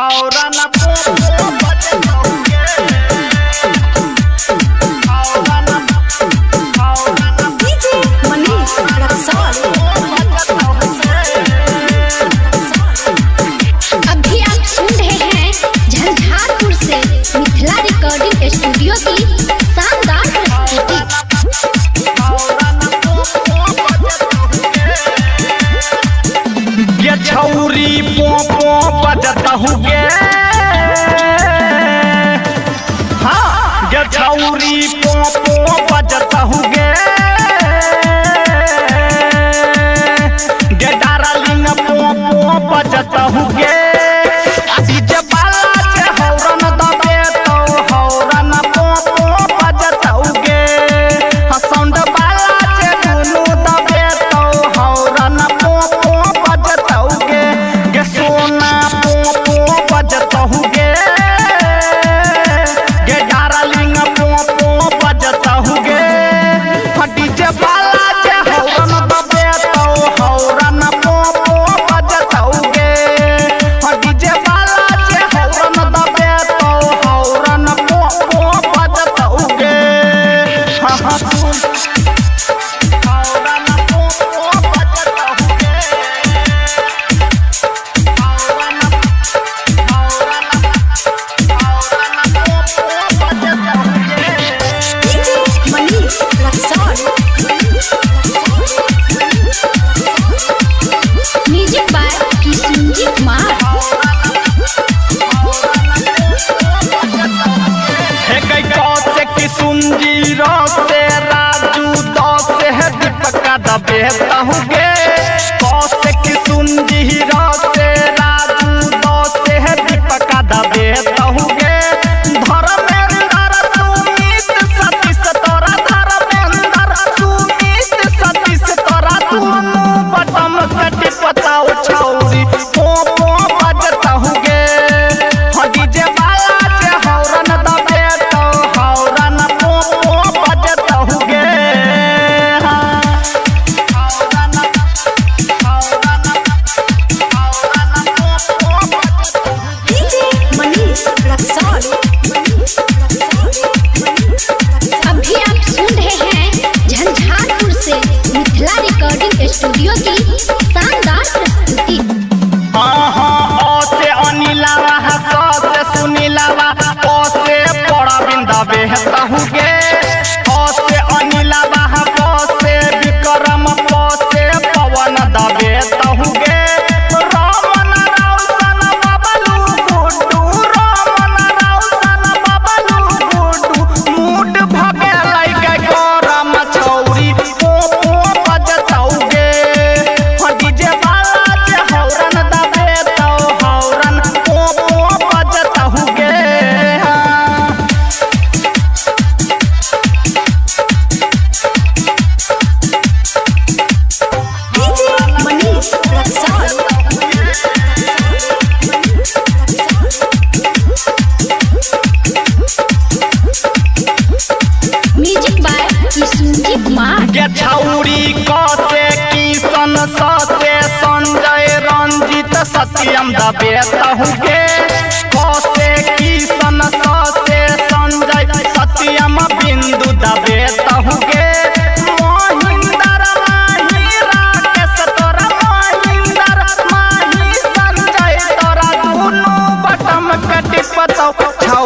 हौरा ना पोपो बजतहुगे हौरा ना डीजे मनीष रक्सौल। अभी आप सुन रहे हैं झंझारपुर से मिथिला रिकॉर्डिंग स्टूडियो की शानदार प्रस्तुति। ये छौरी पोपो बजतहुगे हाँ ये छौरी पोपो बजतहुगे गे डार्लिंग पोपो बजतहुगे डीजे बाला जे हौरन दबे तो हौरन पोपो बजतहुगे साउंड बाला जे दुनु दबे तो हौरन पोपो बजतहुगे गे सोना पोपो बजतहुगे गे डार्लिंग पोपो बजतहुगे डीजे बाला जे हौरन दबे तो हौरन पोपो बजतहुगे डीजे बाला जे हौरन दबे तो हौरन पोपो बजतहुगे हाँ हाँ सुन हौरन पोपो बजतहुगे हौरन पोपो बजतहुगे DJ Manish Raxaul. Music by Kishunji Kumar. से किशुनजी से राजू से है दीपका दबे तहुगे से किशुनजी से राजू से है दीपका दबे तहुगे धर्मेंद्र सुमित सतीश तोरा धर्मेंद्र सुमित सतीश तोरा दुनु बटम कटी पताओ छौरी पोपो बजतहुगे डीजे बाला जे हौरन दबे तो हौरन पोपो बजतहुगे हौरन पोपो बजतहुगे डीजे मनीष रक्सौल। अभी आप सुन रहे हैं झंझारपुर से मिथिला रिकॉर्डिंग स्टूडियो की शानदार प्रस्तुति। से अनिलावा से सुनीलावा से परविंद बेहतहुगे से अनिलावा से विक्रम से पवन दबे तहुगे रमन राउसन बबलू गुड्डू रमन राउसन बबलू गुड्डू मूड भगे लगे गरम छौरी पोपो बजतहुगे डीजे बाला जे हौरन दबे तो हौरन पोपो बजतहुगे DJ Manish Raxaul. Music by Kishunji Kumar. गे छौरी से किशन से संजय रंजीत सत्यम दबे तहुगे से किशन से संजय सत्यम बिंदु दबे तहुगे महिंदर माही राकेश तोरा महिंदर माही संजय तोरा दुनु बटम कटी पतौ छौ